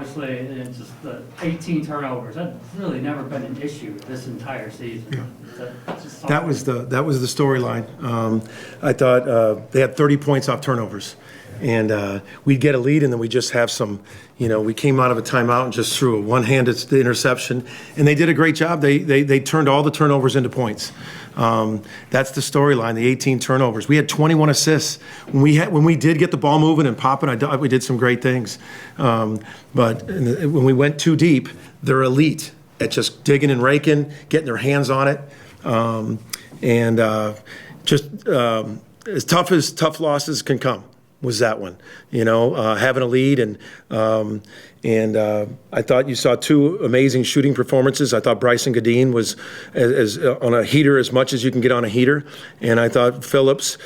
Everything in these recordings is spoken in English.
obviously, it's just the 18 turnovers. That's really never been an issue this entire season. That was the storyline. I thought they had 30 points off turnovers, and we'd get a lead, and then we just have some. We came out of a timeout and just threw a one-handed interception, and they did a great job. They turned all the turnovers into points. That's the storyline. The 18 turnovers. We had 21 assists when we did get the ball moving and popping. We did some great things, but when we went too deep, they're elite at just digging and raking, getting their hands on it, as tough losses can come. Was that one, having a lead, and I thought you saw two amazing shooting performances. I thought Brycen Goodine was as on a heater as much as you can get on a heater, and I thought Phillips,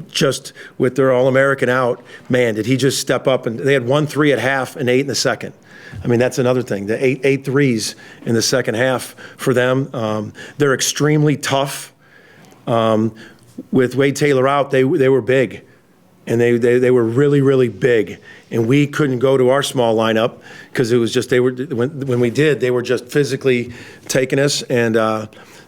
just with their All-American out, man, did he just step up? And they had 1 3 at half and 8 in the second. I mean, that's another thing. The eight threes in the second half for them. They're extremely tough. With Wade Taylor out, they were big. And they were really, really big, and we couldn't go to our small lineup because it was just when we did, they were just physically taking us, and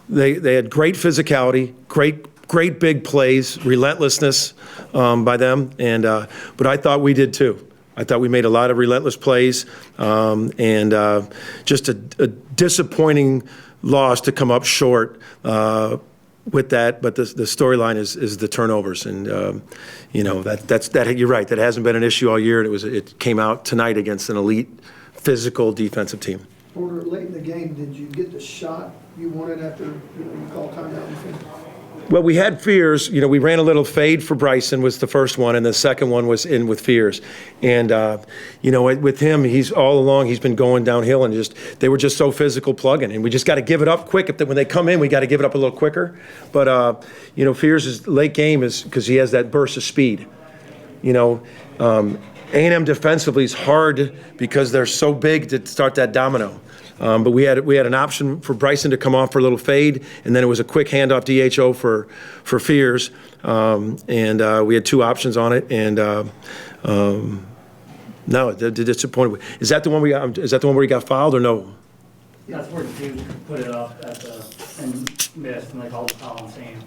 they had great physicality, great big plays, relentlessness by them, and but I thought we did too. I thought we made a lot of relentless plays, and just a disappointing loss to come up short. With that, but the storyline is the turnovers, and that's you're right. That hasn't been an issue all year, and it came out tonight against an elite, physical defensive team. Porter, late in the game, did you get the shot you wanted after you called timeout and finished? Well, we had fears. We ran a little fade for Brycen was the first one, and the second one was in with fears. And, with him, he's all along, he's been going downhill, and they were just so physical plugging. And we just got to give it up quick. When they come in, we got to give it up a little quicker. But, Fears' late game is because he has that burst of speed. A&M defensively is hard because they're so big to start that domino. But we had an option for Brycen to come off for a little fade, and then it was a quick handoff DHO for Fears, and we had two options on it. And no, disappointed. Is that the one where he got fouled or no? That's where Duke put it up and missed, and they called the foul on Sam.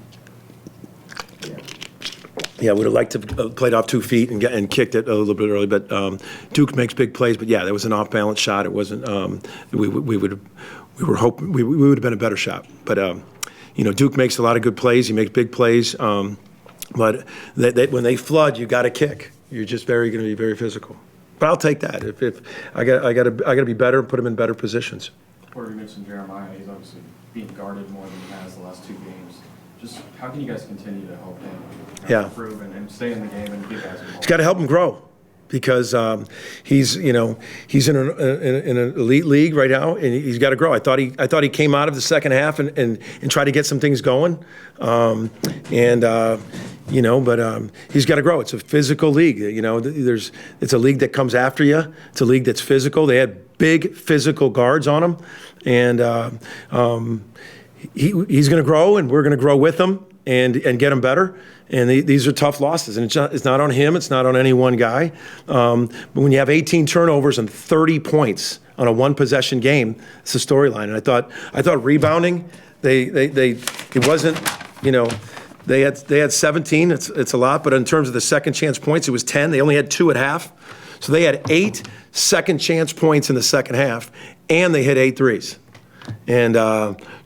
Yeah, would have liked to have played off 2 feet and kicked it a little bit early, but Duke makes big plays. But yeah, that was an off-balance shot. It wasn't. We were hoping we would have been a better shot. But Duke makes a lot of good plays. He makes big plays. But when they flood, you got to kick. You're just going to be very physical. But I'll take that. If I got to be better and put him in better positions. Porter, you mentioned Jeremiah. He's obviously being guarded more than he has the last 2 games. Just how can you guys continue to help him improve and stay in the game and give guys more? It's got to help him grow because he's in an elite league right now, and he's got to grow. I thought he came out of the second half and tried to get some things going, but he's got to grow. It's a physical league. It's a league that comes after you. It's a league that's physical. They had big physical guards on him, and he's going to grow, and we're going to grow with him and get him better. And these are tough losses, and it's not on him. It's not on any one guy. But when you have 18 turnovers and 30 points on a one-possession game, it's a storyline. And I thought rebounding, it wasn't, they had 17. It's a lot, but in terms of the second chance points, it was 10. They only had 2 at half, so they had 8 second chance points in the second half, and they hit 8 threes. And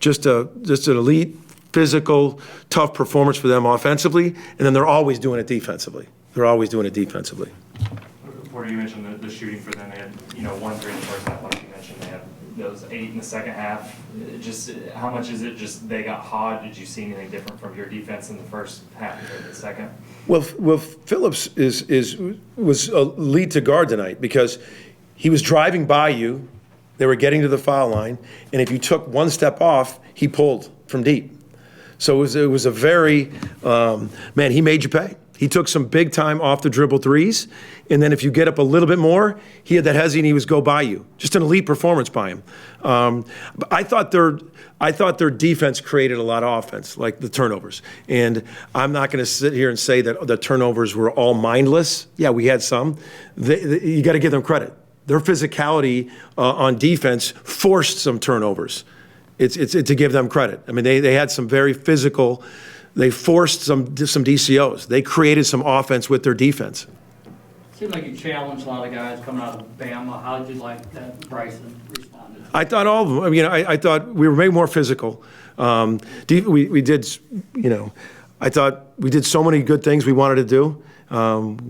just an elite, physical, tough performance for them offensively, and then they're always doing it defensively. Porter, you mentioned the shooting for them. They had 1 3 in the first half, like you mentioned. They had those 8 in the second half. Just how much is it just they got hot? Did you see anything different from your defense in the first half compared to the second? Well, Phillips was a lead to guard tonight because he was driving by you. They were getting to the foul line, and if you took 1 step off, he pulled from deep. So it was a very, he made you pay. He took some big time off the dribble threes, and then if you get up a little bit more, he had that hezzy and he was go by you. Just an elite performance by him. But I thought their defense created a lot of offense, like the turnovers. And I'm not going to sit here and say that the turnovers were all mindless. Yeah, we had some. You got to give them credit. Their physicality on defense forced some turnovers. It's to give them credit. I mean, they had some very physical. They forced some DCOs. They created some offense with their defense. Seemed like you challenged a lot of guys coming out of Bama. How did you like that Brycen responded? I thought all of them. I mean, I thought we were maybe more physical. We did, I thought we did so many good things we wanted to do.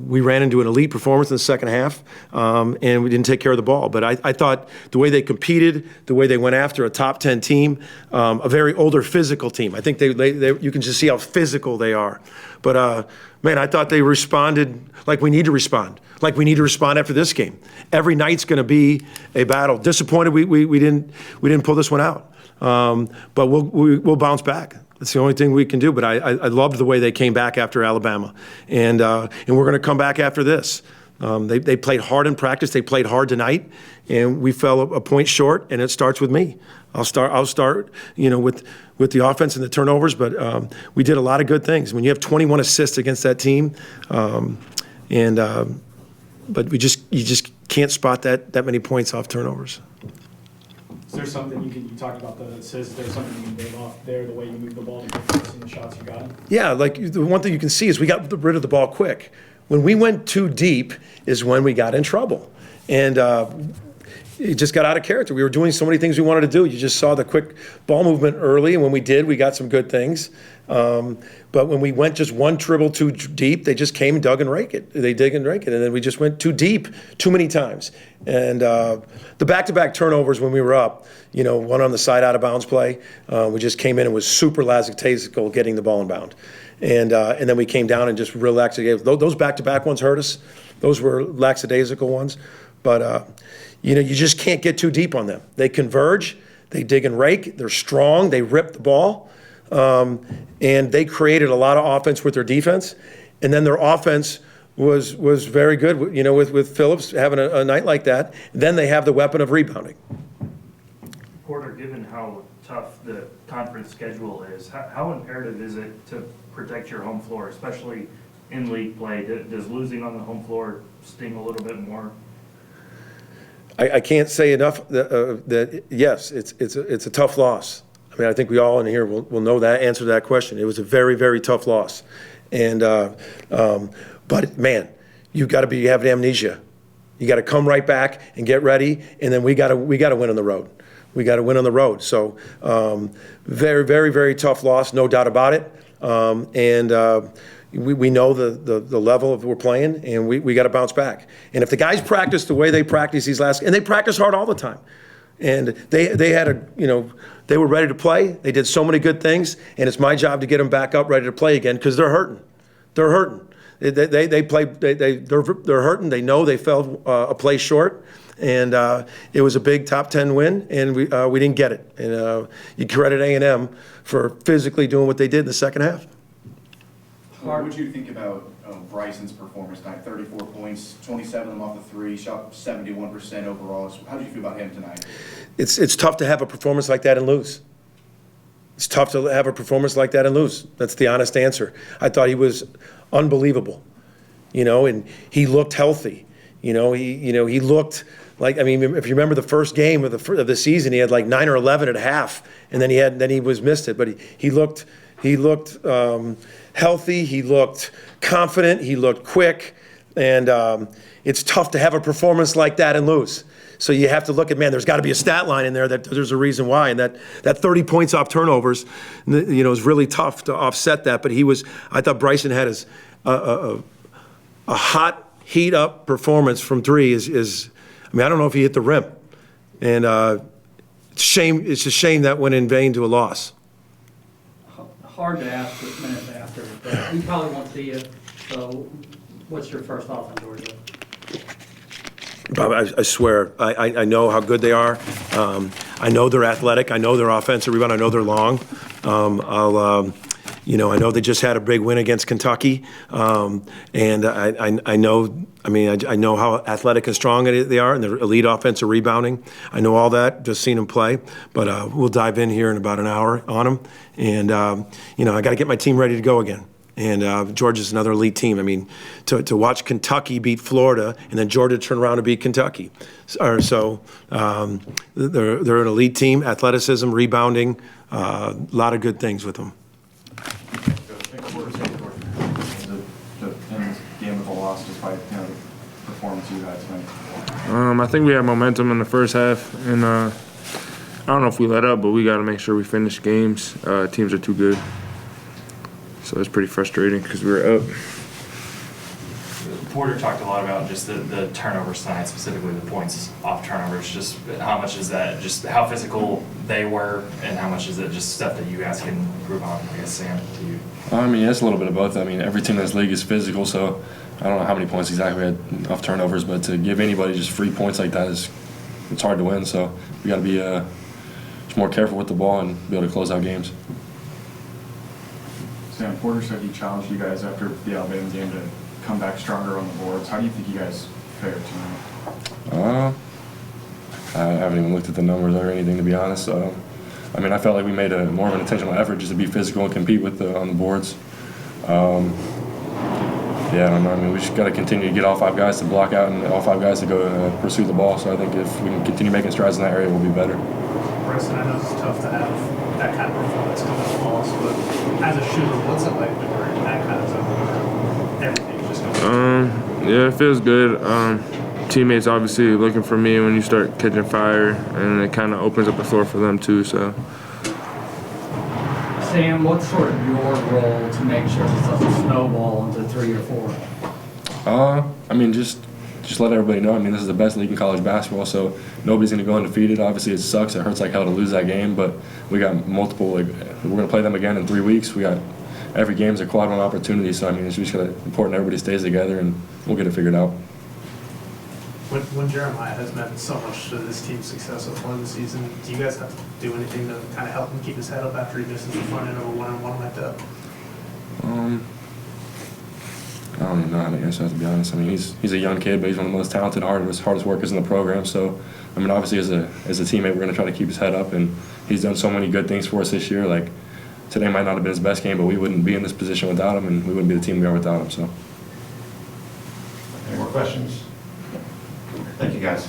We ran into an elite performance in the second half, and we didn't take care of the ball. But I thought the way they competed, the way they went after a top 10 team, a very older physical team. I think you can just see how physical they are. But, man, I thought they responded like we need to respond, like we need to respond after this game. Every night's going to be a battle. Disappointed we didn't pull this one out. But we'll bounce back. That's the only thing we can do. But I loved the way they came back after Alabama, and we're going to come back after this. They played hard in practice. They played hard tonight, and we fell a point short. And it starts with me. I'll start, with the offense and the turnovers. But we did a lot of good things. When you have 21 assists against that team, but you just can't spot that many points off turnovers. Is there something you talked about the assists, is there something you can build off there, the way you move the ball, the difference in the shots you got? Yeah, like the one thing you can see is we got rid of the ball quick. When we went too deep is when we got in trouble. And it just got out of character. We were doing so many things we wanted to do. You just saw the quick ball movement early, and when we did, we got some good things. But when we went just one dribble too deep, they just came, dug and rake it. They dig and rake it, and then we just went too deep too many times. And the back-to-back turnovers when we were up, one on the side out of bounds play, we just came in and was super lackadaisical getting the ball in bound. And then we came down and just real lackadaisical. Those back-to-back ones hurt us. Those were lackadaisical ones. But, you just can't get too deep on them. They converge, they dig and rake, they're strong, they rip the ball. And they created a lot of offense with their defense. And then their offense was very good, with Phillips having a night like that. Then they have the weapon of rebounding. Porter, given how tough the conference schedule is, how imperative is it to protect your home floor, especially in league play? Does losing on the home floor sting a little bit more? I can't say enough that yes, it's a tough loss. I mean, I think we all in here will know that answer to that question. It was a very, very tough loss. And but man, you have amnesia. You got to come right back and get ready, and then we got to win on the road. We got to win on the road. So very, very, very tough loss, no doubt about it. We know the level of we're playing, and we got to bounce back. And if the guys practice the way they practice and they practice hard all the time, and they had they were ready to play. They did so many good things, and it's my job to get them back up, ready to play again, because they're hurting. They're hurting. They're hurting. They know they fell a play short, and it was a big top 10 win, and we didn't get it. And you credit A&M for physically doing what they did in the second half. What would you think about Brycen's performance tonight? 34 points, 27 of them off the three, shot 71% overall. How did you feel about him tonight? It's tough to have a performance like that and lose. It's tough to have a performance like that and lose. That's the honest answer. I thought he was unbelievable, and he looked healthy. He looked like, I mean, if you remember the first game of the season, he had like 9 or 11 at half, and then he was missed it. But he looked healthy. He looked confident. He looked quick, and it's tough to have a performance like that and lose. So you have to look at, man, there's got to be a stat line in there that there's a reason why, and that 30 points off turnovers, is really tough to offset that. But I thought Brycen had a hot, heat-up performance from three. I don't know if he hit the rim, and it's a shame that went in vain to a loss. Hard to ask this minutes after, but we probably won't see you. So what's your first thoughts on Georgia? Bob, I swear, I know how good they are. I know they're athletic. I know they're offensive rebound. I know they're long. I know they just had a big win against Kentucky, and I know. I know how athletic and strong they are, and they're elite offensive rebounding. I know all that. Just seen them play, but we'll dive in here in about an hour on them, and I got to get my team ready to go again. And Georgia's another elite team. I mean, to watch Kentucky beat Florida and then Georgia turn around and beat Kentucky. They're an elite team, athleticism, rebounding, a lot of good things with them. The end game of a loss despite the performance you had tonight. I think we had momentum in the first half, and I don't know if we let up, but we got to make sure we finish games. Teams are too good. So it's pretty frustrating because we were up. Porter talked a lot about just the turnovers tonight, specifically the points off turnovers. Just how much is that, just how physical they were, and how much is it just stuff that you guys can improve on? I guess, Sam, to you. I mean, it's a little bit of both. I mean, every team in this league is physical, so I don't know how many points exactly we had off turnovers, but to give anybody just free points like that it's hard to win. So we got to be just more careful with the ball and be able to close out games. Sam, Porter said he challenged you guys after the Alabama game to come back stronger on the boards. How do you think you guys fared tonight? I haven't even looked at the numbers or anything, to be honest. I mean, I felt like we made more of an intentional effort just to be physical and compete on the boards. Yeah, I don't know. I mean, we just got to continue to get all 5 guys to block out and all 5 guys to go pursue the ball. So I think if we can continue making strides in that area, we'll be better. Brycen, I know it's tough to have that kind of performance come out of loss, but as a shooter, what's it like when you're in that kind of zone where everything's just going? Yeah, it feels good. Teammates obviously looking for me when you start catching fire, and it kind of opens up the floor for them too. So. Sam, what's sort of your role to make sure this doesn't snowball into 3 or 4? I mean, just let everybody know. I mean, this is the best league in college basketball, so nobody's going to go undefeated. Obviously, it sucks. It hurts like hell to lose that game, but we got multiple. We're going to play them again in 3 weeks. We got every game's a quad one opportunity. So I mean, it's just important everybody stays together, and we'll get it figured out. When Jeremiah has meant so much to this team's success so far this season, do you guys have to do anything to kind of help him keep his head up after he misses the front end of a one-on-one like that? I don't even know how to answer that, to be honest. I mean, he's a young kid, but he's one of the most talented, hardest workers in the program. So, I mean, obviously as a teammate, we're going to try to keep his head up, and he's done so many good things for us this year. Like, today might not have been his best game, but we wouldn't be in this position without him, and we wouldn't be the team we are without him. So. Any more questions? Thank you, guys.